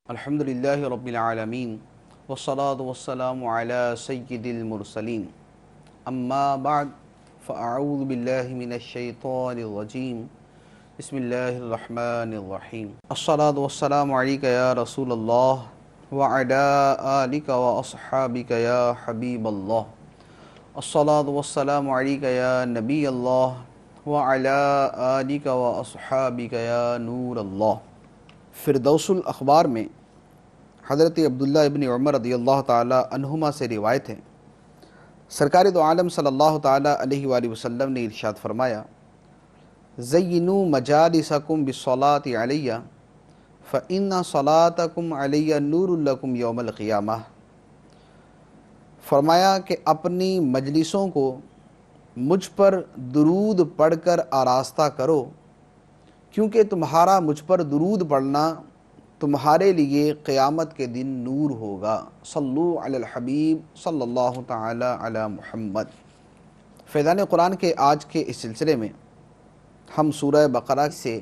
الحمد للہ رب العالمین والصلاة والسلام علی سید المرسلین اما بعد فاعوذ باللہ من الشیطان الرجیم بسم اللہ الرحمن الرحیم الصلاة والسلام علیک یا رسول اللہ وعلی آلک واصحابک یا حبیب اللہ الصلاة والسلام علیک یا نبی اللہ وعلی آلک واصحابک یا نور اللہ۔ فردوس الاخبار میں حضرت عبداللہ ابن عمر رضی اللہ تعالی عنہما سے روایت ہے، سرکار دو عالم صلی اللہ تعالی علیہ وآلہ وسلم نے ارشاد فرمایا، زینوا مجالسکم بالصلاۃ علیہ فإن صلاتکم علیہ نور لکم یوم القیامہ۔ فرمایا کہ اپنی مجلسوں کو مجھ پر درود پڑھ کر آراستہ کرو، کیونکہ تمہارا مجھ پر درود پڑھنا تمہارے لیے قیامت کے دن نور ہوگا۔ صلو علی الحبیب صلی اللہ تعالی علی محمد۔ فیضان قرآن کے آج کے اس سلسلے میں ہم سورہ بقرہ سے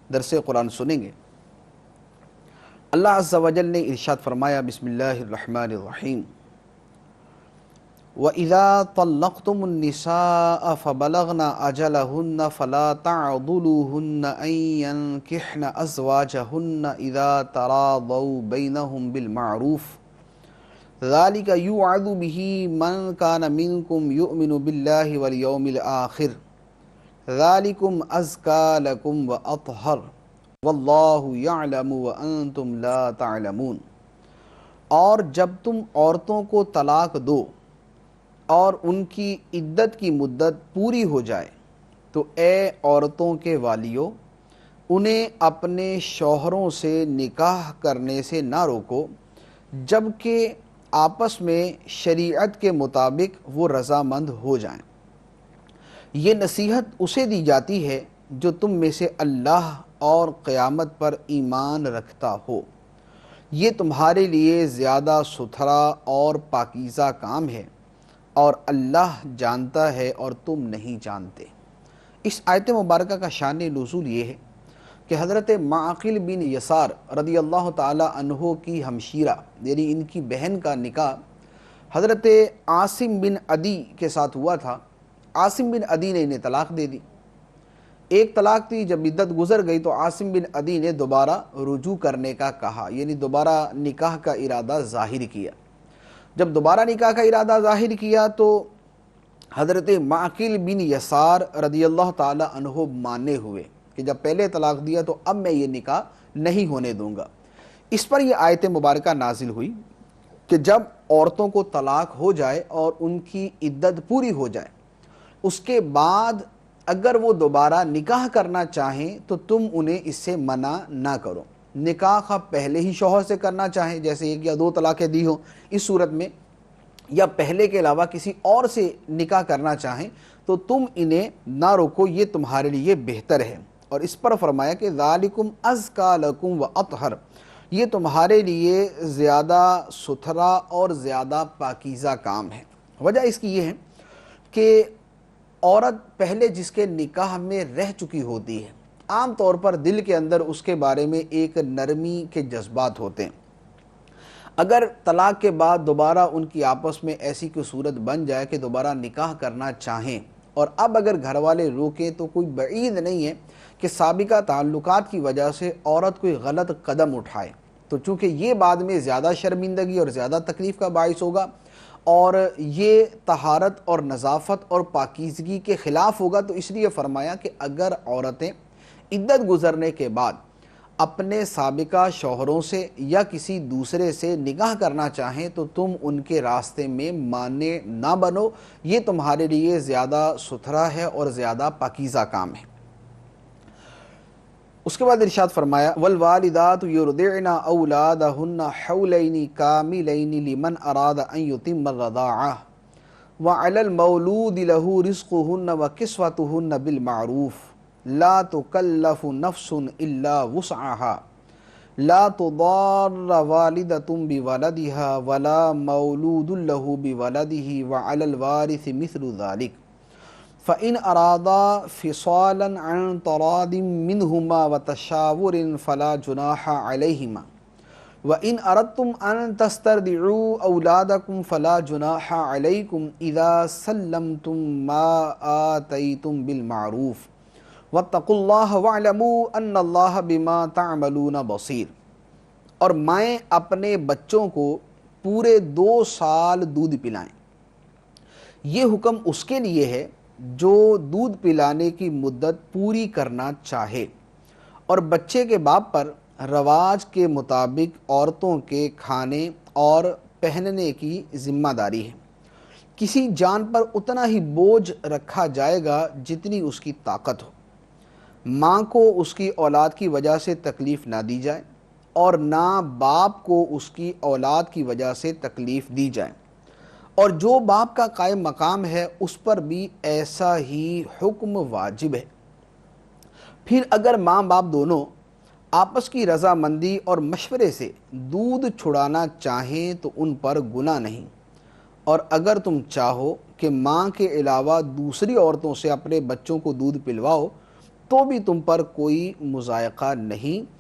درس قرآن سنیں گے۔ اللہ عز و جل نے ارشاد فرمایا، بسم اللہ الرحمن الرحیم، وَإِذَا طَلَّقْتُمُ النِّسَاءَ فَبَلَغْنَ أَجَلَهُنَّ فَلَا تَعْضُلُوهُنَّ أَن يَنكِحْنَ أَزْوَاجَهُنَّ إِذَا تَرَاضَوْا بَيْنَهُم بِالْمَعْرُوفِ ذَلِكَ يُوعَظُ بِهِ مَن كَانَ مِنكُمْ يُؤْمِنُ بِاللَّهِ وَالْيَوْمِ الْآخِرِ ذَلِكُمْ أَزْكَىٰ لَكُمْ وَأَطْهَرُ وَاللَّهُ يَعْلَمُ وَأَنْتُمْ لَا تَعْلَمُونَ۔ اور جب تم عورتوں کو طلاق دو اور ان کی عدت کی مدت پوری ہو جائے تو اے عورتوں کے والیو، انہیں اپنے شوہروں سے نکاح کرنے سے نہ روکو جب کہ آپس میں شریعت کے مطابق وہ رضامند ہو جائیں۔ یہ نصیحت اسے دی جاتی ہے جو تم میں سے اللہ اور قیامت پر ایمان رکھتا ہو، یہ تمہارے لیے زیادہ ستھرا اور پاکیزہ کام ہے اور اللہ جانتا ہے اور تم نہیں جانتے۔ اس آیت مبارکہ کا شان نزول یہ ہے کہ حضرت معقل بن یسار رضی اللہ تعالی عنہ کی ہمشیرہ یعنی ان کی بہن کا نکاح حضرت عاصم بن عدی کے ساتھ ہوا تھا۔ عاصم بن عدی نے انہیں طلاق دے دی۔ ایک طلاق تھی، جب عدت گزر گئی تو عاصم بن عدی نے دوبارہ رجوع کرنے کا کہا، یعنی دوبارہ نکاح کا ارادہ ظاہر کیا۔ جب دوبارہ نکاح کا ارادہ ظاہر کیا تو حضرت معقل بن یسار رضی اللہ تعالی عنہ مانے ہوئے کہ جب پہلے طلاق دیا تو اب میں یہ نکاح نہیں ہونے دوں گا۔ اس پر یہ آیت مبارکہ نازل ہوئی کہ جب عورتوں کو طلاق ہو جائے اور ان کی عدت پوری ہو جائے، اس کے بعد اگر وہ دوبارہ نکاح کرنا چاہیں تو تم انہیں اس سے منع نہ کرو۔ نکاح پہلے ہی شوہر سے کرنا چاہیں، جیسے ایک یا دو طلاقیں دی ہوں اس صورت میں، یا پہلے کے علاوہ کسی اور سے نکاح کرنا چاہیں تو تم انہیں نہ روکو، یہ تمہارے لیے بہتر ہے۔ اور اس پر فرمایا کہ ذالکم ازکیٰ لکم واطہر، یہ تمہارے لیے زیادہ ستھرا اور زیادہ پاکیزہ کام ہے۔ وجہ اس کی یہ ہے کہ عورت پہلے جس کے نکاح میں رہ چکی ہوتی ہے، عام طور پر دل کے اندر اس کے بارے میں ایک نرمی کے جذبات ہوتے ہیں۔ اگر طلاق کے بعد دوبارہ ان کی آپس میں ایسی کوئی صورت بن جائے کہ دوبارہ نکاح کرنا چاہیں اور اب اگر گھر والے روکیں تو کوئی بعید نہیں ہے کہ سابقہ تعلقات کی وجہ سے عورت کوئی غلط قدم اٹھائے، تو چونکہ یہ بعد میں زیادہ شرمندگی اور زیادہ تکلیف کا باعث ہوگا اور یہ طہارت اور نظافت اور پاکیزگی کے خلاف ہوگا، تو اس لیے فرمایا کہ اگر عورتیں عدت گزرنے کے بعد اپنے سابقہ شوہروں سے یا کسی دوسرے سے نکاح کرنا چاہیں تو تم ان کے راستے میں مانع نہ بنو، یہ تمہارے لیے زیادہ ستھرا ہے اور زیادہ پاکیزہ کام ہے۔ اس کے بعد ارشاد فرمایا، والوالدات یرضعن اولادہن حولین کاملین لمن اراد ان یتم الرضاعہ وعلی المولود لہ رزقہن وکسوتہن بالمعروف لا تکلف نفس الا وسعها لا تضار والدۃ بولدها ولا مولود له بولده وعلى الوارث مثل ذلك فَإِنْ أَرَادَا فِصَالًا عَنْ تَرَادٍ مِّنْهُمَا وَتَشَاوُرٍ فَلَا جُنَاحَ عَلَيْهِمَا وَإِنْ أَرَدْتُمْ أَنْ تَسْتَرْضِعُوا أَوْلَادَكُمْ فَلَا جُنَاحَ عَلَيْكُمْ إِذَا سَلَّمْتُمْ مَا آتَيْتُمْ بِالْمَعْرُوفِ وَاتَّقُوا اللَّهَ وَاعْلَمُوا أَنَّ اللَّهَ بِمَا تَعْمَلُونَ بَصِيرٌ۔ اور مائیں اپنے بچوں کو پورے 2 سال دودھ پلائیں۔ یہ حکم اس کے لیے ہے جو دودھ پلانے کی مدت پوری کرنا چاہے، اور بچے کے باپ پر رواج کے مطابق عورتوں کے کھانے اور پہننے کی ذمہ داری ہے۔ کسی جان پر اتنا ہی بوجھ رکھا جائے گا جتنی اس کی طاقت ہو۔ ماں کو اس کی اولاد کی وجہ سے تکلیف نہ دی جائے، اور نہ باپ کو اس کی اولاد کی وجہ سے تکلیف دی جائے، اور جو باپ کا قائم مقام ہے اس پر بھی ایسا ہی حکم واجب ہے۔ پھر اگر ماں باپ دونوں آپس کی رضامندی اور مشورے سے دودھ چھڑانا چاہیں تو ان پر گناہ نہیں، اور اگر تم چاہو کہ ماں کے علاوہ دوسری عورتوں سے اپنے بچوں کو دودھ پلواؤ تو بھی تم پر کوئی مضائقہ نہیں،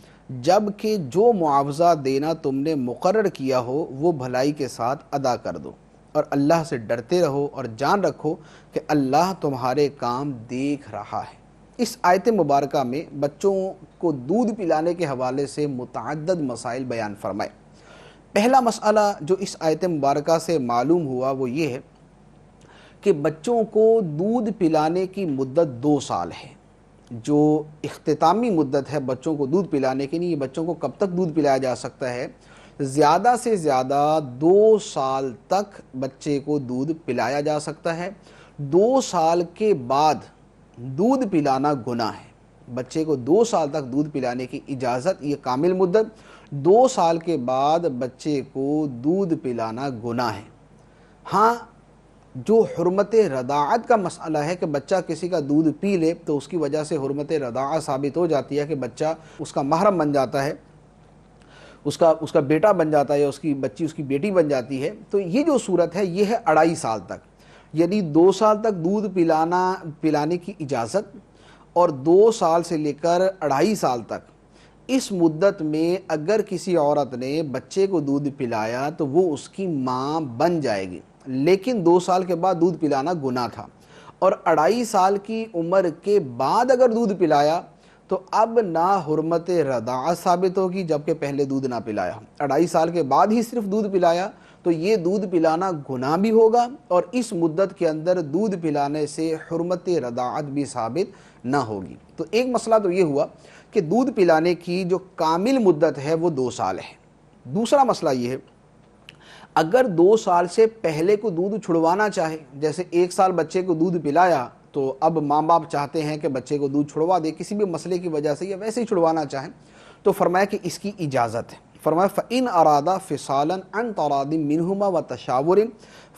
جبکہ جو معاوضہ دینا تم نے مقرر کیا ہو وہ بھلائی کے ساتھ ادا کر دو، اور اللہ سے ڈرتے رہو اور جان رکھو کہ اللہ تمہارے کام دیکھ رہا ہے۔ اس آیت مبارکہ میں بچوں کو دودھ پلانے کے حوالے سے متعدد مسائل بیان فرمائے۔ پہلا مسئلہ جو اس آیت مبارکہ سے معلوم ہوا وہ یہ ہے کہ بچوں کو دودھ پلانے کی مدت 2 سال ہے۔ جو اختتامی مدت ہے بچوں کو دودھ پلانے کی، نہیں یہ بچوں کو کب تک دودھ پلایا جا سکتا ہے، زیادہ سے زیادہ 2 سال تک بچے کو دودھ پلایا جا سکتا ہے۔ 2 سال کے بعد دودھ پلانا گناہ ہے۔ بچے کو 2 سال تک دودھ پلانے کی اجازت، یہ کامل مدت۔ 2 سال کے بعد بچے کو دودھ پلانا گناہ ہے۔ ہاں، جو حرمت رضاعت کا مسئلہ ہے کہ بچہ کسی کا دودھ پی لے تو اس کی وجہ سے حرمت رضاعت ثابت ہو جاتی ہے، کہ بچہ اس کا محرم بن جاتا ہے، اس کا بیٹا بن جاتا ہے، یا اس کی بچی اس کی بیٹی بن جاتی ہے۔ تو یہ جو صورت ہے یہ ہے 2.5 سال تک، یعنی 2 سال تک دودھ پلانے کی اجازت، اور 2 سال سے لے کر 2.5 سال تک اس مدت میں اگر کسی عورت نے بچے کو دودھ پلایا تو وہ اس کی ماں بن جائے گی، لیکن 2 سال کے بعد دودھ پلانا گناہ تھا، اور 2.5 سال کی عمر کے بعد اگر دودھ پلایا تو اب نہ حرمت رضاعت ثابت ہوگی جبکہ پہلے دودھ نہ پلایا۔ 2.5 سال کے بعد ہی صرف دودھ پلایا تو یہ دودھ پلانا گناہ بھی ہوگا، اور اس مدت کے اندر دودھ پلانے سے حرمت رضاعت بھی ثابت نہ ہوگی۔ تو ایک مسئلہ تو یہ ہوا کہ دودھ پلانے کی جو کامل مدت ہے وہ 2 سال ہے۔ دوسرا مسئلہ یہ ہے اگر 2 سال سے پہلے کو دودھ چھڑوانا چاہے، جیسے 1 سال بچے کو دودھ پلایا تو اب ماں باپ چاہتے ہیں کہ بچے کو دودھ چھڑوا دے کسی بھی مسئلے کی وجہ سے، یا ویسے ہی چھڑوانا چاہیں، تو فرمایا کہ اس کی اجازت ہے۔ فرمایا فَإِنْ أَرَادَا فِصَالًا عَنْ تَرَادٍ مِّنْهُمَا وَتَشَاوُرٍ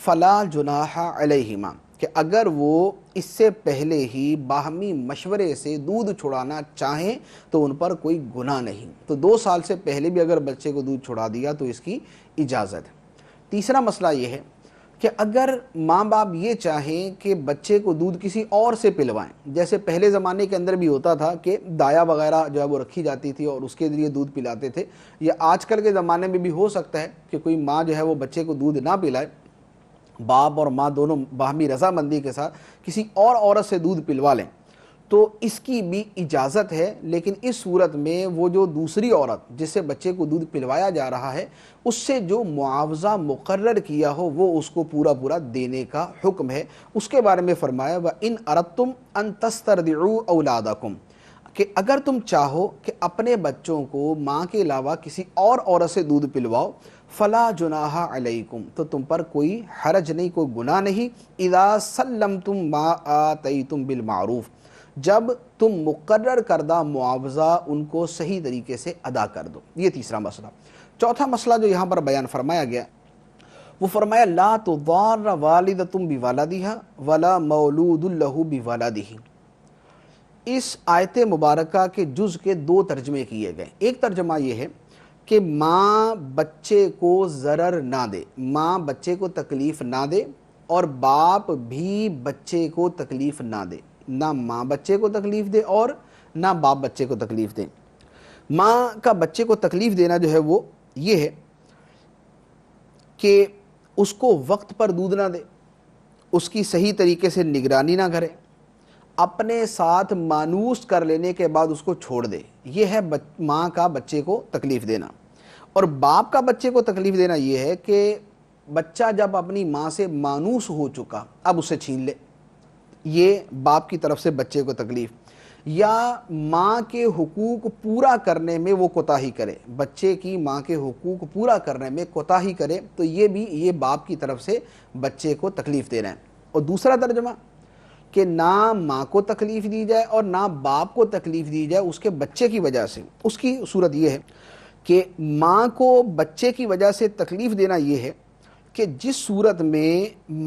فَلَا جُنَاحَ عَلَيْهِمَا، کہ اگر وہ اس سے پہلے ہی باہمی مشورے سے دودھ چھڑانا چاہیں تو ان پر کوئی گناہ نہیں۔ تو 2 سال سے پہلے بھی اگر بچے کو دودھ چھڑا دیا تو اس کی اجازت ہے۔ تیسرا مسئلہ یہ ہے کہ اگر ماں باپ یہ چاہیں کہ بچے کو دودھ کسی اور سے پلوائیں، جیسے پہلے زمانے کے اندر بھی ہوتا تھا کہ دایا وغیرہ جو ہے وہ رکھی جاتی تھی اور اس کے ذریعے دودھ پلاتے تھے، یا آج کل کے زمانے میں بھی ہو سکتا ہے کہ کوئی ماں جو ہے وہ بچے کو دودھ نہ پلائے، باپ اور ماں دونوں باہمی رضامندی کے ساتھ کسی اور عورت سے دودھ پلوا لیں، تو اس کی بھی اجازت ہے۔ لیکن اس صورت میں وہ جو دوسری عورت جس سے بچے کو دودھ پلوایا جا رہا ہے اس سے جو معاوضہ مقرر کیا ہو وہ اس کو پورا دینے کا حکم ہے۔ اس کے بارے میں فرمایا وَإِنْ أَرَدْتُمْ أَن تَسْتَرْضِعُوا أَوْلَادَكُمْ، کہ اگر تم چاہو کہ اپنے بچوں کو ماں کے علاوہ کسی اور عورت سے دودھ پلواؤ، فلا جناح علیکم، تو تم پر کوئی حرج نہیں، کوئی گناہ نہیں، اذا سلمتم ما آتیتم بالمعروف، جب تم مقرر کردہ معاوضہ ان کو صحیح طریقے سے ادا کر دو۔ یہ تیسرا مسئلہ۔ چوتھا مسئلہ جو یہاں پر بیان فرمایا گیا وہ فرمایا لا تضار والدۃ بولدها ولا مولود لہ بولدہ۔ اس آیت مبارکہ کے جز کے 2 ترجمے کیے گئے۔ ایک ترجمہ یہ ہے کہ ماں بچے کو ضرر نہ دے، ماں بچے کو تکلیف نہ دے، اور باپ بھی بچے کو تکلیف نہ دے، نہ ماں بچے کو تکلیف دے اور نہ باپ بچے کو تکلیف دے۔ ماں کا بچے کو تکلیف دینا جو ہے وہ یہ ہے کہ اس کو وقت پر دودھ نہ دے، اس کی صحیح طریقے سے نگرانی نہ کرے، اپنے ساتھ مانوس کر لینے کے بعد اس کو چھوڑ دے، یہ ہے ماں کا بچے کو تکلیف دینا۔ اور باپ کا بچے کو تکلیف دینا یہ ہے کہ بچہ جب اپنی ماں سے مانوس ہو چکا اب اسے چھین لے، یہ باپ کی طرف سے بچے کو تکلیف، یا ماں کے حقوق پورا کرنے میں وہ کوتاہی کرے، بچے کی ماں کے حقوق پورا کرنے میں کوتاہی کرے، تو یہ باپ کی طرف سے بچے کو تکلیف دے رہے ہیں۔ اور دوسرا ترجمہ کہ نہ ماں کو تکلیف دی جائے اور نہ باپ کو تکلیف دی جائے اس کے بچے کی وجہ سے۔ اس کی صورت یہ ہے کہ ماں کو بچے کی وجہ سے تکلیف دینا یہ ہے کہ جس صورت میں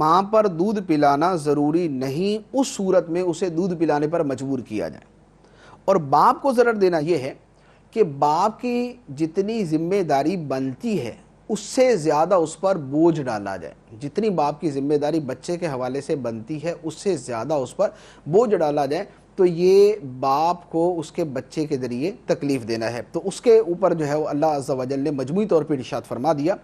ماں پر دودھ پلانا ضروری نہیں، اس صورت میں اسے دودھ پلانے پر مجبور کیا جائے۔ اور باپ کو ضرر دینا یہ ہے کہ باپ کی جتنی ذمہ داری بنتی ہے اس سے زیادہ اس پر بوجھ ڈالا جائے، جتنی باپ کی ذمہ داری بچے کے حوالے سے بنتی ہے اس سے زیادہ اس پر بوجھ ڈالا جائے، تو یہ باپ کو اس کے بچے کے ذریعے تکلیف دینا ہے۔ تو اس کے اوپر جو ہے وہ اللہ عز و جل نے مجموعی طور پر ارشاد فرما دیا،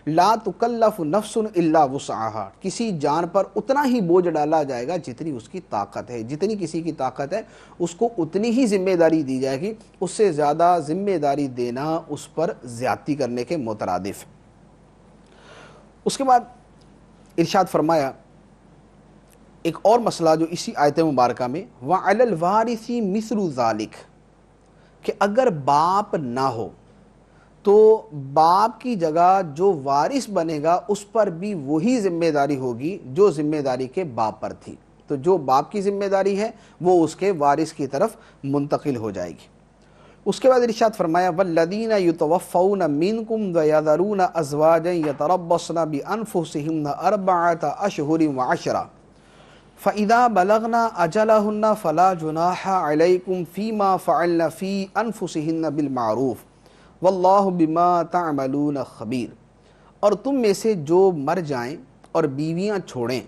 لا تکلف نفس الا وسعها، کسی جان پر اتنا ہی بوجھ ڈالا جائے گا جتنی اس کی طاقت ہے، جتنی کسی کی طاقت ہے اس کو اتنی ہی ذمہ داری دی جائے گی، اس سے زیادہ ذمہ داری دینا اس پر زیادتی کرنے کے مترادف۔ اس کے بعد ارشاد فرمایا ایک اور مسئلہ جو اسی آیت مبارکہ میں، وَعَلَى الْوَارِثِ مِثْلُ ذَلِكَ، کہ اگر باپ نہ ہو تو باپ کی جگہ جو وارث بنے گا اس پر بھی وہی ذمہ داری ہوگی جو ذمہ داری کے باپ پر تھی، تو جو باپ کی ذمہ داری ہے وہ اس کے وارث کی طرف منتقل ہو جائے گی۔ اس کے بعد ارشاد فرمایا وَالَّذِينَ يُتَوَفَّوْنَ مِنْكُمْ وَيَذَرُونَ أَزْوَاجًا يَتَرَبَّصْنَ بِأَنفُسِهِنَّ أَرْبَعَةَ أَشْهُرٍ وَعَشْرًا فَإِذَا بَلَغْنَ أَجَلَهُنَّ فَلَا جُنَاحَ عَلَيْكُمْ فِيمَا فَعَلْنَ فِي أَنفُسِهِنَّ بِالْمَعْرُوفِ وَاللَّهُ بِمَا تَعْمَلُونَ خَبِيرٌ، اور تم میں سے جو مر جائیں اور بیویاں چھوڑیں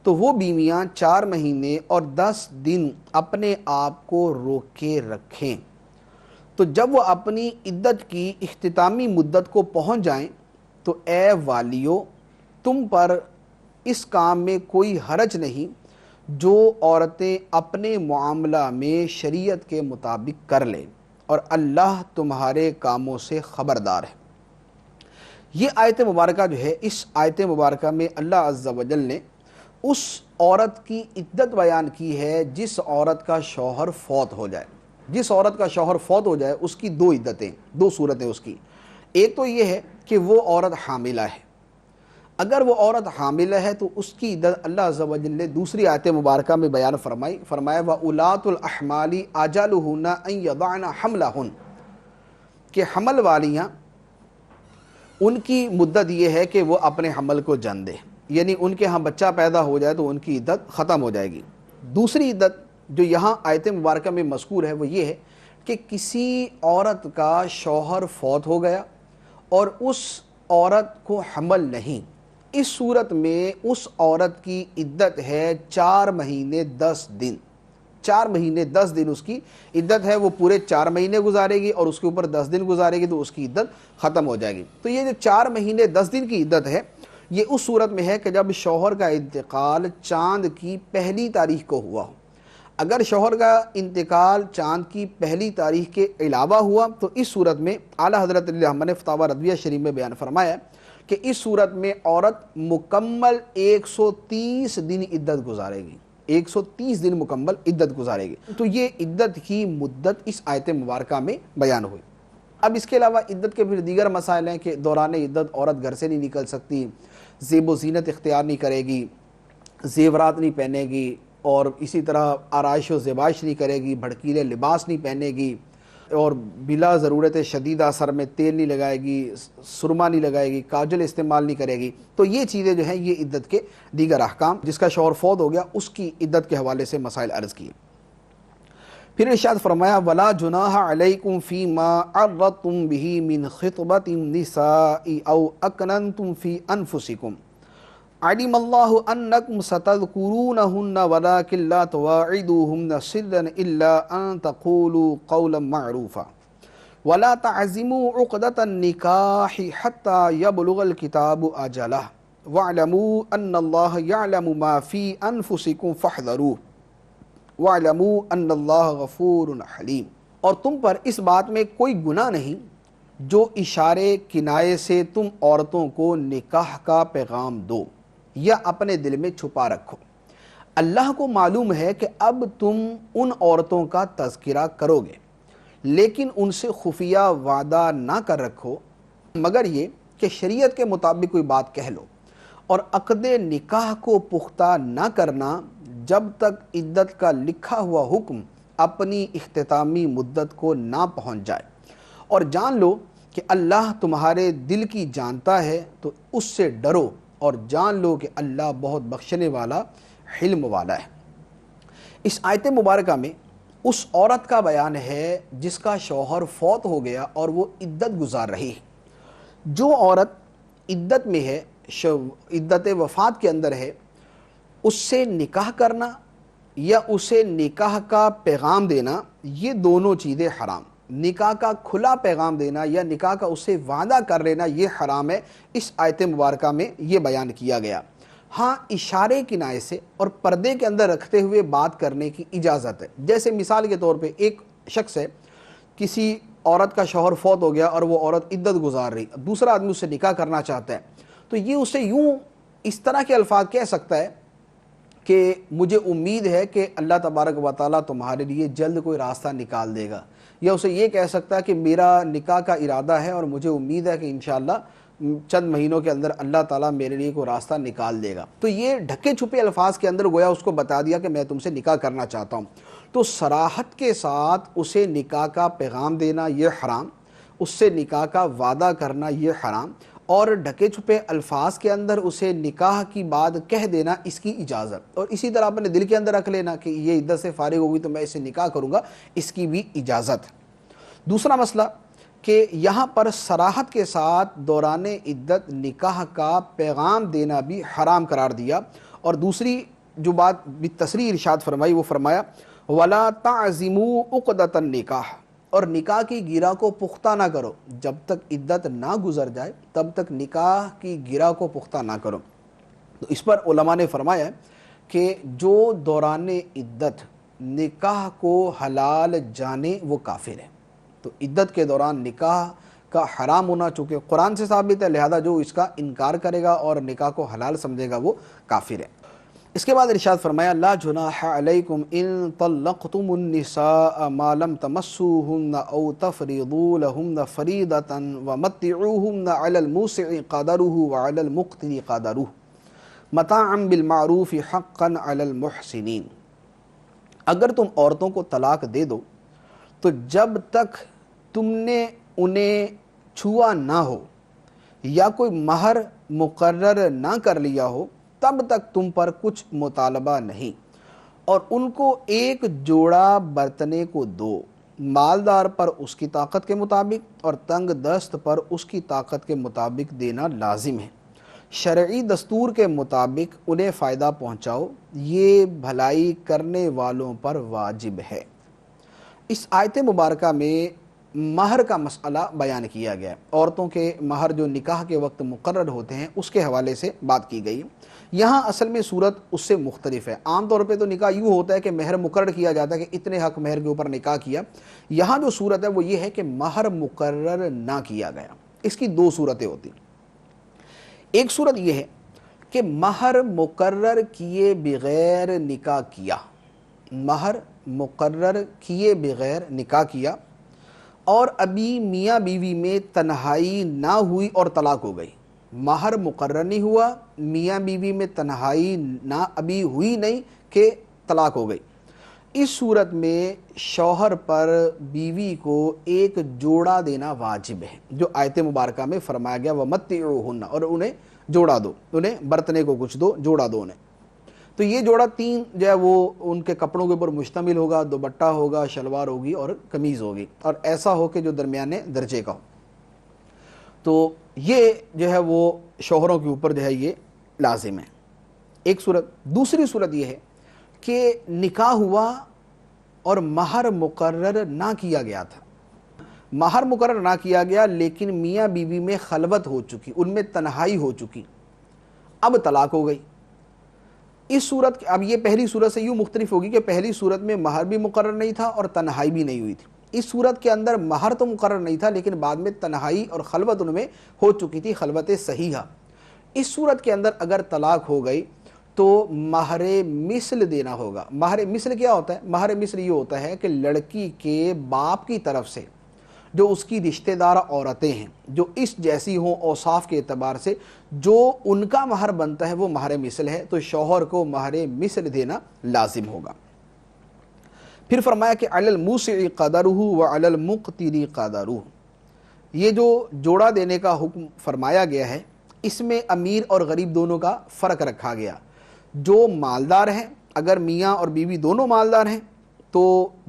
تو وہ بیویاں 4 مہینے اور 10 دن اپنے آپ کو روک کے رکھیں، تو جب وہ اپنی عدت کی اختتامی مدت کو پہنچ جائیں تو اے والیو تم پر اس کام میں کوئی حرج نہیں جو عورتیں اپنے معاملہ میں شریعت کے مطابق کر لیں، اور اللہ تمہارے کاموں سے خبردار ہے۔ یہ آیت مبارکہ جو ہے، اس آیت مبارکہ میں اللہ عز و جل نے اس عورت کی عدت بیان کی ہے جس عورت کا شوہر فوت ہو جائے۔ جس عورت کا شوہر فوت ہو جائے اس کی 2 عدتیں، 2 صورتیں اس کی۔ ایک تو یہ ہے کہ وہ عورت حاملہ ہے، اگر وہ عورت حاملہ ہے تو اس کی عدت اللہ عز و جل نے دوسری آیت مبارکہ میں بیان فرمایا وَأُولَاتُ الْأَحْمَالِ أَجَلُهُنَّ أَن يَضَعْنَ حَمْلَهُنَّ، کہ حمل والیاں ان کی مدت یہ ہے کہ وہ اپنے حمل کو جن دے، یعنی ان کے ہاں بچہ پیدا ہو جائے تو ان کی عدت ختم ہو جائے گی۔ دوسری عدت جو یہاں آیت مبارکہ میں مذکور ہے وہ یہ ہے کہ کسی عورت کا شوہر فوت ہو گیا اور اس عورت کو حمل نہیں، اس صورت میں اس عورت کی عدت ہے 4 مہینے 10 دن۔ 4 مہینے 10 دن اس کی عدت ہے، وہ پورے 4 مہینے گزارے گی اور اس کے اوپر 10 دن گزارے گی تو اس کی عدت ختم ہو جائے گی۔ تو یہ جو 4 مہینے 10 دن کی عدت ہے یہ اس صورت میں ہے کہ جب شوہر کا انتقال چاند کی پہلی تاریخ کو ہوا ہو۔ اگر شوہر کا انتقال چاند کی پہلی تاریخ کے علاوہ ہوا تو اس صورت میں اعلیٰ حضرت علی رحمہ نے فتاوی رضویہ شریف میں بیان فرمایا کہ اس صورت میں عورت مکمل 130 دن عدت گزارے گی، 130 دن مکمل عدت گزارے گی۔ تو یہ عدت کی مدت اس آیت مبارکہ میں بیان ہوئی۔ اب اس کے علاوہ عدت کے پھر دیگر مسائل ہیں کہ دوران عدت عورت گھر سے نہیں نکل سکتی، زیب و زینت اختیار نہیں کرے گی، زیورات نہیں پہنے گی، اور اسی طرح آرائش و زیبائش نہیں کرے گی، بھڑکیلے لباس نہیں پہنے گی، اور بلا ضرورت شدیدہ سر میں تیل نہیں لگائے گی، سرما نہیں لگائے گی، کاجل استعمال نہیں کرے گی۔ تو یہ چیزیں جو ہیں یہ عدت کے دیگر احکام، جس کا شوہر فوت ہو گیا اس کی عدت کے حوالے سے مسائل عرض کیے۔ پھر ارشاد فرمایا وَلَا جُنَاحَ عَلَيْكُمْ فِي مَا عَرَّضْتُمْ بِهِ مِنْ خِطْبَةِ النِّسَاءِ أَوْ أَكْنَنْتُمْ فِي أَنفُسِكُمْ علم اللہ انکم ستذکرونہن ولکن لا تواعدوہن سرا الا ان تقولوا قولا معروفا ولا تعزموا عقدة النکاح حتى يبلغ الكتاب اجلہ واعلموا ان اللہ یعلم ما فی انفسکم فاحذروہ واعلموا ان اللہ غفور حلیم۔ اور تم پر اس بات میں کوئی گناہ نہیں جو اشارے کنایے سے تم عورتوں کو نکاح کا پیغام دو یا اپنے دل میں چھپا رکھو۔ اللہ کو معلوم ہے کہ اب تم ان عورتوں کا تذکرہ کرو گے، لیکن ان سے خفیہ وعدہ نہ کر رکھو مگر یہ کہ شریعت کے مطابق کوئی بات کہہ لو، اور عقد نکاح کو پختہ نہ کرنا جب تک عدت کا لکھا ہوا حکم اپنی اختتامی مدت کو نہ پہنچ جائے، اور جان لو کہ اللہ تمہارے دل کی جانتا ہے تو اس سے ڈرو، اور جان لو کہ اللہ بہت بخشنے والا حلم والا ہے۔ اس آیت مبارکہ میں اس عورت کا بیان ہے جس کا شوہر فوت ہو گیا اور وہ عدت گزار رہی ہے۔ جو عورت عدت میں ہے، عدت وفات کے اندر ہے، اس سے نکاح کرنا یا اسے نکاح کا پیغام دینا، یہ دونوں چیزیں حرام۔ نکاح کا کھلا پیغام دینا یا نکاح کا اسے وعدہ کر لینا یہ حرام ہے۔ اس آیت مبارکہ میں یہ بیان کیا گیا۔ ہاں، اشارے کنایے سے اور پردے کے اندر رکھتے ہوئے بات کرنے کی اجازت ہے۔ جیسے مثال کے طور پہ ایک شخص ہے، کسی عورت کا شوہر فوت ہو گیا اور وہ عورت عدت گزار رہی، دوسرا آدمی اس سے نکاح کرنا چاہتا ہے، تو یہ اسے یوں اس طرح کے الفاظ کہہ سکتا ہے کہ مجھے امید ہے کہ اللہ تبارک و تعالیٰ تمہارے لیے جلد کوئی راستہ نکال دے گا، یا اسے یہ کہہ سکتا ہے کہ میرا نکاح کا ارادہ ہے اور مجھے امید ہے کہ انشاءاللہ چند مہینوں کے اندر اللہ تعالیٰ میرے لیے کوئی راستہ نکال دے گا۔ تو یہ ڈھکے چھپے الفاظ کے اندر گویا اس کو بتا دیا کہ میں تم سے نکاح کرنا چاہتا ہوں۔ تو صراحت کے ساتھ اسے نکاح کا پیغام دینا یہ حرام، اس سے نکاح کا وعدہ کرنا یہ حرام، اور ڈھکے چھپے الفاظ کے اندر اسے نکاح کی بات کہہ دینا اس کی اجازت، اور اسی طرح اپنے دل کے اندر رکھ لینا کہ یہ عدت سے فارغ ہوگی تو میں اسے نکاح کروں گا، اس کی بھی اجازت ہے۔ دوسرا مسئلہ کہ یہاں پر صراحت کے ساتھ دوران عدت نکاح کا پیغام دینا بھی حرام قرار دیا، اور دوسری جو بات بالتصریح ارشاد فرمائی وہ فرمایا وَلَا تَعْزِمُوا عُقْدَةَ النِّکَاحِ، اور نکاح کی گرہ کو پختہ نہ کرو، جب تک عدت نہ گزر جائے تب تک نکاح کی گرہ کو پختہ نہ کرو۔ تو اس پر علماء نے فرمایا کہ جو دوران عدت نکاح کو حلال جانے وہ کافر ہے۔ تو عدت کے دوران نکاح کا حرام ہونا چونکہ قرآن سے ثابت ہے، لہذا جو اس کا انکار کرے گا اور نکاح کو حلال سمجھے گا وہ کافر ہے۔ اس کے بعد ارشاد فرمایا لا جناح علیکم ان طلقتم النساء ما لم تمسوهن او تفرضوا لهن فریضة ومتعوهن على الموسع قدره وعلى المقتر قدره متاعا بالمعروف حقا على المحسنین۔ اگر تم عورتوں کو طلاق دے دو تو جب تک تم نے انہیں چھوا نہ ہو یا کوئی مہر مقرر نہ کر لیا ہو تب تک تم پر کچھ مطالبہ نہیں، اور ان کو ایک جوڑا برتنے کو دو، مالدار پر اس کی طاقت کے مطابق اور تنگ دست پر اس کی طاقت کے مطابق دینا لازم ہے۔ شرعی دستور کے مطابق انہیں فائدہ پہنچاؤ، یہ بھلائی کرنے والوں پر واجب ہے۔ اس آیت مبارکہ میں مہر کا مسئلہ بیان کیا گیا ہے۔ عورتوں کے مہر جو نکاح کے وقت مقرر ہوتے ہیں اس کے حوالے سے بات کی گئی۔ یہاں اصل میں صورت اس سے مختلف ہے۔ عام طور پہ تو نکاح یوں ہوتا ہے کہ مہر مقرر کیا جاتا ہے کہ اتنے حق مہر کے اوپر نکاح کیا۔ یہاں جو صورت ہے وہ یہ ہے کہ مہر مقرر نہ کیا گیا۔ اس کی دو صورتیں ہوتی ہیں۔ ایک صورت یہ ہے کہ مہر مقرر کیے بغیر نکاح کیا، مہر مقرر کیے بغیر نکاح کیا اور ابھی میاں بیوی میں تنہائی نہ ہوئی اور طلاق ہو گئی۔ مہر مقرر نہیں ہوا، میاں بیوی میں تنہائی نہ ابھی ہوئی نہیں کہ طلاق ہو گئی۔ اس صورت میں شوہر پر بیوی کو ایک جوڑا دینا واجب ہے، جو آیت مبارکہ میں فرمایا گیا وَمَتِّعُوهُنَّ، اور انہیں جوڑا دو، انہیں برتنے کو کچھ دو، جوڑا دو انہیں۔ تو یہ جوڑا تین جو ہے وہ ان کے کپڑوں کے اوپر مشتمل ہوگا، دوپٹہ ہوگا، شلوار ہوگی اور قمیض ہوگی، اور ایسا ہو کہ جو درمیانے درجے کا ہو۔ تو یہ جو ہے وہ شوہروں کے اوپر جو ہے یہ لازم ہے۔ ایک صورت۔ دوسری صورت یہ ہے کہ نکاح ہوا اور مہر مقرر نہ کیا گیا تھا، مہر مقرر نہ کیا گیا لیکن میاں بیوی میں خلوت ہو چکی، ان میں تنہائی ہو چکی، اب طلاق ہو گئی۔ اس صورت، اب یہ پہلی صورت سے یوں مختلف ہوگی کہ پہلی صورت میں مہر بھی مقرر نہیں تھا اور تنہائی بھی نہیں ہوئی تھی، اس صورت کے اندر مہر تو مقرر نہیں تھا لیکن بعد میں تنہائی اور خلوت ان میں ہو چکی تھی، خلوت صحیحہ۔ اس صورت کے اندر اگر طلاق ہو گئی تو مہر مثل دینا ہوگا۔ مہر مثل کیا ہوتا ہے؟ مہر مثل یہ ہوتا ہے کہ لڑکی کے باپ کی طرف سے جو اس کی رشتہ دار عورتیں ہیں جو اس جیسی ہوں اوصاف کے اعتبار سے، جو ان کا مہر بنتا ہے وہ مہر مثل ہے، تو شوہر کو مہر مثل دینا لازم ہوگا۔ پھر فرمایا کہ علی الموسع قدرہ وعلی المقتر قدرہ، یہ جو جوڑا دینے کا حکم فرمایا گیا ہے اس میں امیر اور غریب دونوں کا فرق رکھا گیا۔ جو مالدار ہیں، اگر میاں اور بیوی دونوں مالدار ہیں تو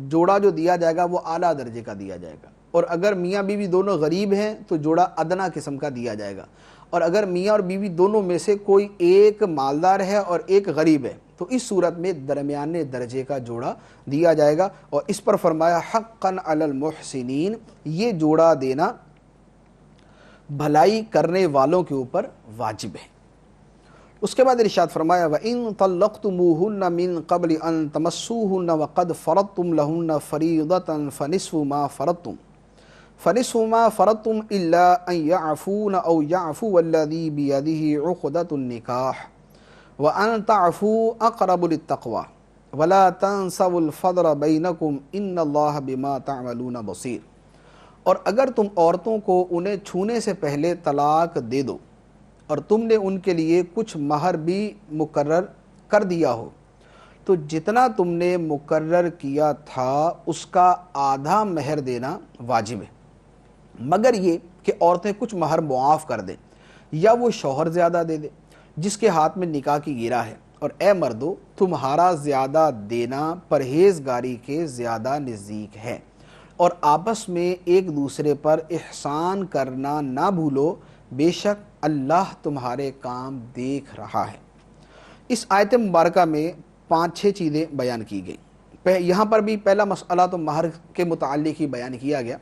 جوڑا جو دیا جائے گا وہ اعلیٰ درجے کا دیا جائے گا، اور اگر میاں بیوی دونوں غریب ہیں تو جوڑا ادنا قسم کا دیا جائے گا، اور اگر میاں اور بیوی دونوں میں سے کوئی ایک مالدار ہے اور ایک غریب ہے تو اس صورت میں درمیانے درجے کا جوڑا دیا جائے گا۔ اور اس پر فرمایا حقا علی المحسنین، یہ جوڑا دینا بھلائی کرنے والوں کے اوپر واجب ہے۔ اس کے بعد ارشاد فرمایا وَإِن طَلَّقْتُمُوهُنَّ مِن قَبْلِ أَن تَمَسُّوهُنَّ وَقَدْ فَرَضْتُمْ لَهُنَّ فَرِيضَةً فَنِصْفُ مَا فَرَضْتُمْ إِلَّا أَن يَعْفُونَ أَوْ يَعْفُوَ الَّذِي بِيَدِهِ عُقْدَةُ النِّكَاحِ وَأَن تَعْفُوا أَقْرَبُ لِلتَّقْوَى وَلَا تَنْسَوُا الْفَضْلَ بَيْنَكُمْ إِنَّ اللَّهَ بِمَا تَعْمَلُونَ بَصِيرٌ۔ اور اگر تم عورتوں کو انہیں چھونے سے پہلے طلاق دے دو اور تم نے ان کے لیے کچھ مہر بھی مقرر کر دیا ہو تو جتنا تم نے مقرر کیا تھا اس کا آدھا مہر دینا واجب ہے، مگر یہ کہ عورتیں کچھ مہر معاف کر دیں یا وہ شوہر زیادہ دے دے جس کے ہاتھ میں نکاح کی گرہ ہے۔ اور اے مردو، تمہارا زیادہ دینا پرہیزگاری کے زیادہ نزدیک ہے، اور آپس میں ایک دوسرے پر احسان کرنا نہ بھولو، بے شک اللہ تمہارے کام دیکھ رہا ہے۔ اس آیت مبارکہ میں 5-6 چیزیں بیان کی گئی۔ یہاں پر بھی پہلا مسئلہ تو مہر کے متعلق ہی بیان کیا گیا۔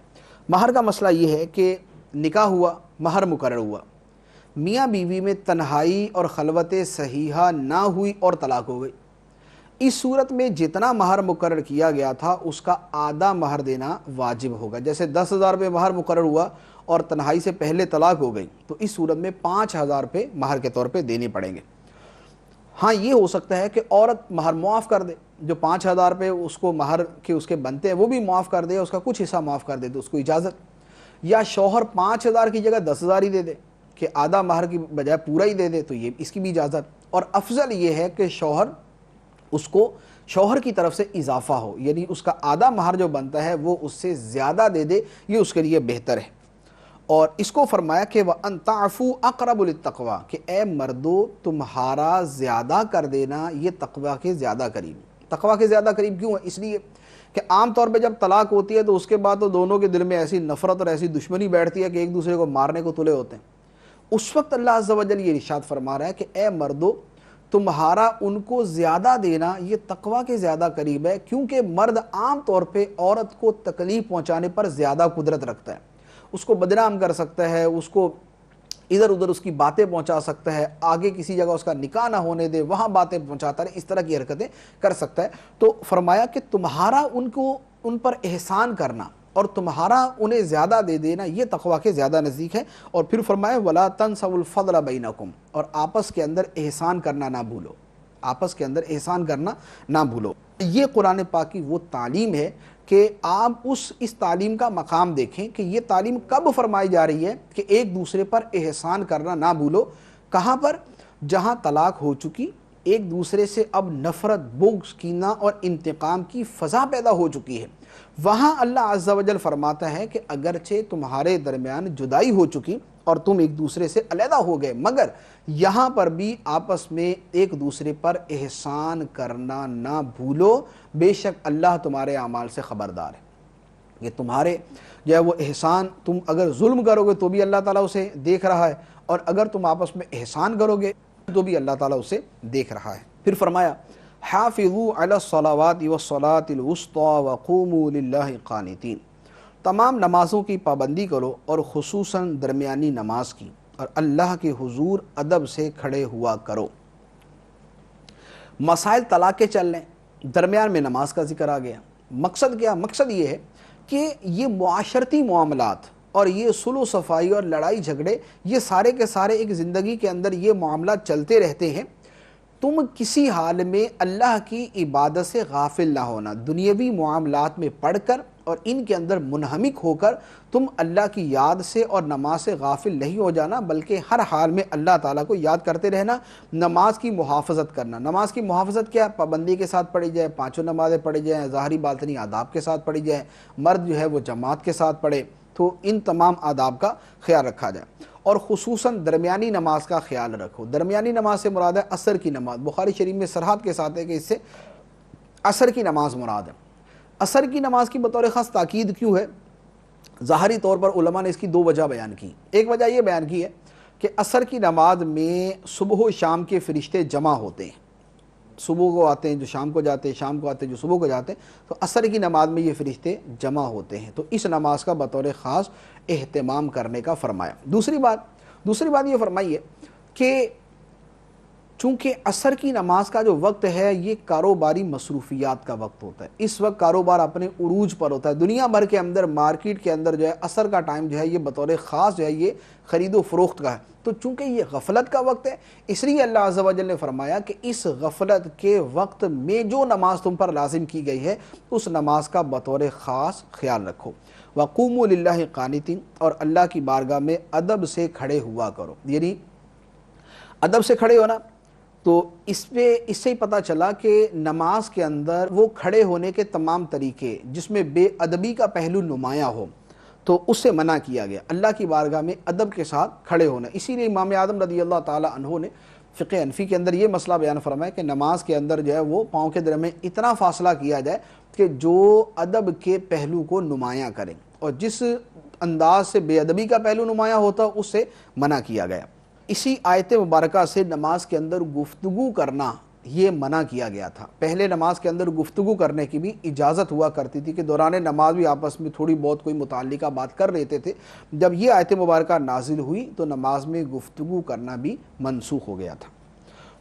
مہر کا مسئلہ یہ ہے کہ نکاح ہوا، مہر مقرر ہوا، میاں بیوی میں تنہائی اور خلوت صحیحہ نہ ہوئی اور طلاق ہو گئی، اس صورت میں جتنا مہر مقرر کیا گیا تھا اس کا آدھا مہر دینا واجب ہوگا۔ جیسے 10,000 روپے مہر مقرر ہوا اور تنہائی سے پہلے طلاق ہو گئی تو اس صورت میں 5,000 روپے مہر کے طور پہ دینے پڑیں گے۔ ہاں یہ ہو سکتا ہے کہ عورت مہر معاف کر دے، جو 5,000 روپے اس کو مہر کے اس کے بنتے ہیں وہ بھی معاف کر دے، اس کا کچھ حصہ معاف کر دے تو اس کو اجازت، یا شوہر 5,000 کی جگہ 10,000 ہی دے دے کہ آدھا مہر کی بجائے پورا ہی دے دے تو یہ اس کی بھی اجازت۔ اور افضل یہ ہے کہ شوہر کی طرف سے اضافہ ہو، یعنی اس کا آدھا مہر جو بنتا ہے وہ اس سے زیادہ دے دے، یہ اس کے لیے بہتر ہے۔ اور اس کو فرمایا کہ وَأَن تَعْفُوا أَقْرَبُ لِلتَّقْوَى، کہ اے مردو تمہارا زیادہ کر دینا یہ تقوی کے زیادہ قریب۔ تقوی کے زیادہ قریب کیوں ہے؟ اس لیے کہ عام طور پہ جب طلاق ہوتی ہے تو اس کے بعد تو دونوں کے دل میں ایسی نفرت اور ایسی دشمنی بیٹھتی ہے کہ ایک دوسرے کو مارنے کو تلے ہوتے ہیں۔ اس وقت اللہ عز و جل یہ ارشاد فرما رہا ہے کہ اے مردو تمہارا ان کو زیادہ دینا یہ تقوی کے زیادہ قریب ہے، کیونکہ مرد عام طور پہ عورت کو تکلیف پہنچانے پر زیادہ قدرت رکھتا ہے، اس کو بدنام کر سکتا ہے، اس کو ادھر ادھر اس کی باتیں پہنچا سکتا ہے، آگے کسی جگہ اس کا نکاح نہ ہونے دے وہاں باتیں پہنچاتا رہے، اس طرح کی حرکتیں کر سکتا ہے۔ تو فرمایا کہ تمہارا ان پر احسان کرنا اور تمہارا انہیں زیادہ دے دینا یہ تقوی کے زیادہ نزدیک ہے۔ اور پھر فرمایا وَلَا تَنْسَوُا الْفَضْلَ بَيْنَكُمْ، اور آپس کے اندر احسان کرنا نہ بھولو، آپس کے اندر احسان کرنا نہ بھولو۔ یہ قرآن پاک کی وہ تعلیم ہے کہ آپ اس تعلیم کا مقام دیکھیں کہ یہ تعلیم کب فرمائی جا رہی ہے کہ ایک دوسرے پر احسان کرنا نہ بھولو۔ کہاں پر؟ جہاں طلاق ہو چکی، ایک دوسرے سے اب نفرت، بغض، کینہ اور انتقام کی فضا پیدا ہو چکی ہے، وہاں اللہ عز و جل فرماتا ہے کہ اگرچہ تمہارے درمیان جدائی ہو چکی اور تم ایک دوسرے سے علیحدہ ہو گئے، مگر یہاں پر بھی آپس میں ایک دوسرے پر احسان کرنا نہ بھولو، بے شک اللہ تمہارے اعمال سے خبردار ہے۔ یہ تمہارے جو ہے وہ احسان، تم اگر ظلم کرو گے تو بھی اللہ تعالیٰ اسے دیکھ رہا ہے، اور اگر تم آپس میں احسان کرو گے تو بھی اللہ تعالیٰ اسے دیکھ رہا ہے۔ پھر فرمایا حافظوا علی الصلاوات والصلاة الوسطی وقوموا للہ قانتین، تمام نمازوں کی پابندی کرو اور خصوصاً درمیانی نماز کی، اور اللہ کے حضور ادب سے کھڑے ہوا کرو۔ مسائل طلاق کے چل لیں، درمیان میں نماز کا ذکر آ گیا۔ مقصد کیا؟ مقصد یہ ہے کہ یہ معاشرتی معاملات اور یہ صلح و صفائی اور لڑائی جھگڑے، یہ سارے کے سارے ایک زندگی کے اندر یہ معاملات چلتے رہتے ہیں۔ تم کسی حال میں اللہ کی عبادت سے غافل نہ ہونا، دنیاوی معاملات میں پڑھ کر اور ان کے اندر منہمک ہو کر تم اللہ کی یاد سے اور نماز سے غافل نہیں ہو جانا، بلکہ ہر حال میں اللہ تعالیٰ کو یاد کرتے رہنا، نماز کی محافظت کرنا۔ نماز کی محافظت کیا؟ پابندی کے ساتھ پڑھی جائے، پانچوں نمازیں پڑھی جائیں، ظاہری باطنی آداب کے ساتھ پڑھی جائے، مرد جو ہے وہ جماعت کے ساتھ پڑھے، تو ان تمام آداب کا خیال رکھا جائے، اور خصوصاً درمیانی نماز کا خیال رکھو۔ درمیانی نماز سے مراد ہے عصر کی نماز، بخاری شریف میں صراحت کے ساتھ ہے کہ اس سے عصر کی نماز مراد ہے۔ عصر کی نماز کی بطور خاص تاکید کیوں ہے؟ ظاہری طور پر علماء نے اس کی دو وجہ بیان کی۔ ایک وجہ یہ بیان کی ہے کہ عصر کی نماز میں صبح و شام کے فرشتے جمع ہوتے ہیں، صبح کو آتے ہیں جو شام کو جاتے ہیں، شام کو آتے ہیں جو صبح کو جاتے ہیں، تو عصر کی نماز میں یہ فرشتے جمع ہوتے ہیں، تو اس نماز کا بطور خاص اہتمام کرنے کا فرمایا۔ دوسری بات یہ فرمائی ہے کہ چونکہ عصر کی نماز کا جو وقت ہے یہ کاروباری مصروفیات کا وقت ہوتا ہے، اس وقت کاروبار اپنے عروج پر ہوتا ہے، دنیا بھر کے اندر مارکیٹ کے اندر جو ہے عصر کا ٹائم جو ہے یہ بطور خاص جو ہے یہ خرید و فروخت کا ہے، تو چونکہ یہ غفلت کا وقت ہے، اس لیے اللہ عز و جل نے فرمایا کہ اس غفلت کے وقت میں جو نماز تم پر لازم کی گئی ہے اس نماز کا بطور خاص خیال رکھو۔ وقوموا للہ قانتین، اور اللہ کی بارگاہ میں ادب سے کھڑے ہوا کرو، یعنی ادب سے کھڑے ہونا، تو اس سے ہی پتہ چلا کہ نماز کے اندر وہ کھڑے ہونے کے تمام طریقے جس میں بے ادبی کا پہلو نمایاں ہو تو اس سے منع کیا گیا، اللہ کی بارگاہ میں ادب کے ساتھ کھڑے ہونا۔ اسی لیے امام اعظم رضی اللہ تعالی عنہ نے فقہ حنفی کے اندر یہ مسئلہ بیان فرمایا کہ نماز کے اندر جو ہے وہ پاؤں کے درمیان اتنا فاصلہ کیا جائے کہ جو ادب کے پہلو کو نمایاں کریں، اور جس انداز سے بے ادبی کا پہلو نمایاں ہوتا اس سے منع کیا گیا۔ اسی آیت مبارکہ سے نماز کے اندر گفتگو کرنا یہ منع کیا گیا تھا۔ پہلے نماز کے اندر گفتگو کرنے کی بھی اجازت ہوا کرتی تھی کہ دوران نماز بھی آپس میں تھوڑی بہت کوئی متعلقہ بات کر لیتے تھے، جب یہ آیت مبارکہ نازل ہوئی تو نماز میں گفتگو کرنا بھی منسوخ ہو گیا تھا۔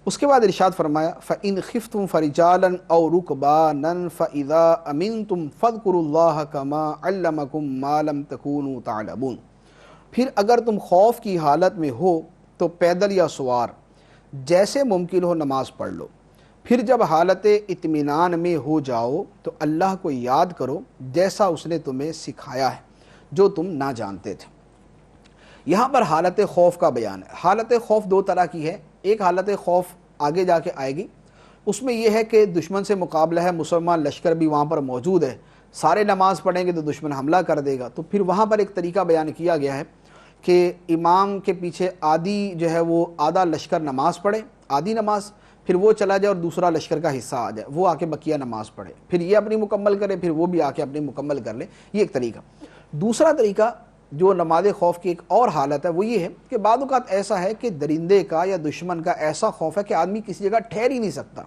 اس کے بعد ارشاد فرمایا فَإِنْ خِفْتُمْ فَرِجَالًا أَوْ رُكْبَانًا فَإِذَا أَمِنْتُمْ فَاذْكُرُوا اللَّهَ كَمَا عَلَّمَكُمْ مَا لَمْ تَكُونُوا تَعْلَمُونَ، پھر اگر تم خوف کی حالت میں ہو تو پیدل یا سوار جیسے ممکن ہو نماز پڑھ لو، پھر جب حالت اطمینان میں ہو جاؤ تو اللہ کو یاد کرو جیسا اس نے تمہیں سکھایا ہے جو تم نہ جانتے تھے۔ یہاں پر حالت خوف کا بیان ہے۔ حالت خوف دو طرح کی ہے، ایک حالت خوف آگے جا کے آئے گی، اس میں یہ ہے کہ دشمن سے مقابلہ ہے، مسلمان لشکر بھی وہاں پر موجود ہے، سارے نماز پڑھیں گے تو دشمن حملہ کر دے گا، تو پھر وہاں پر ایک طریقہ بیان کیا گیا ہے کہ امام کے پیچھے آدھی جو ہے وہ آدھا لشکر نماز پڑھے، آدھی نماز، پھر وہ چلا جائے اور دوسرا لشکر کا حصہ آ جائے، وہ آ کے بقیہ نماز پڑھے، پھر یہ اپنی مکمل کرے، پھر وہ بھی آ کے اپنی مکمل کر لے، یہ ایک طریقہ۔ دوسرا طریقہ جو نماز خوف کی ایک اور حالت ہے وہ یہ ہے کہ بعض اوقات ایسا ہے کہ درندے کا یا دشمن کا ایسا خوف ہے کہ آدمی کسی جگہ ٹھہر ہی نہیں سکتا،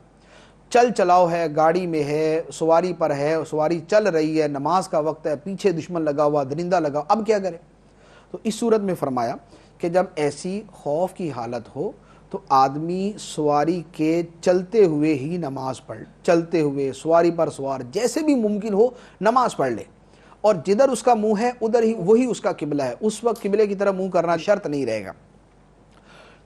چل چلاؤ ہے، گاڑی میں ہے، سواری پر ہے، سواری چل رہی ہے، نماز کا وقت ہے، پیچھے دشمن لگا ہوا، درندہ لگا ہوا، اب کیا کرے؟ تو اس صورت میں فرمایا کہ جب ایسی خوف کی حالت ہو تو آدمی سواری کے چلتے ہوئے ہی نماز پڑھ، چلتے ہوئے سواری پر سوار جیسے بھی ممکن ہو نماز پڑھ لے، اور جدھر اس کا منہ ہے ادھر ہی وہی اس کا قبلہ ہے، اس وقت قبلے کی طرف منہ کرنا شرط نہیں رہے گا۔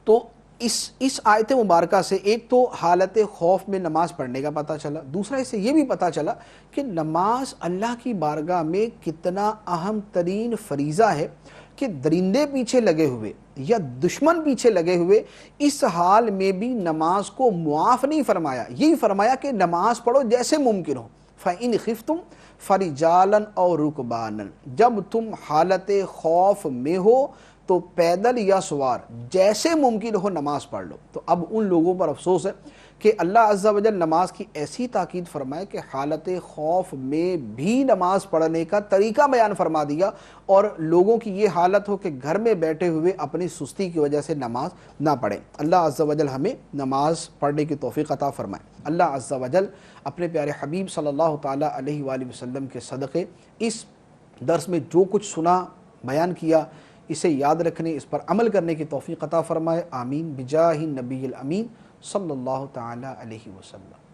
تو اس آیت مبارکہ سے ایک تو حالت خوف میں نماز پڑھنے کا پتہ چلا، دوسرا اس سے یہ بھی پتہ چلا کہ نماز اللہ کی بارگاہ میں کتنا اہم ترین فریضہ ہے کہ درندے پیچھے لگے ہوئے یا دشمن پیچھے لگے ہوئے اس حال میں بھی نماز کو معاف نہیں فرمایا، یہی فرمایا کہ نماز پڑھو جیسے ممکن ہو۔ فَإِنْ خِفْتُمْ فَرِجَالًا أَوْ رُكْبَانًا، جب تم حالت خوف میں ہو تو پیدل یا سوار جیسے ممکن ہو نماز پڑھ لو۔ تو اب ان لوگوں پر افسوس ہے کہ اللہ عز و جل نماز کی ایسی تاکید فرمائے کہ حالت خوف میں بھی نماز پڑھنے کا طریقہ بیان فرما دیا، اور لوگوں کی یہ حالت ہو کہ گھر میں بیٹھے ہوئے اپنی سستی کی وجہ سے نماز نہ پڑھیں۔ اللہ عز و جل ہمیں نماز پڑھنے کی توفیق عطا فرمائے۔ اللہ عز و جل اپنے پیارے حبیب صلی اللہ تعالیٰ علیہ وآلہ وسلم کے صدقے اس درس میں جو کچھ سنا، بیان کیا، اسے یاد رکھنے، اس پر عمل کرنے کی توفیق عطا فرمائے۔ آمین بجاہ النبی الامین صلی اللہ تعالیٰ علیہ وسلم۔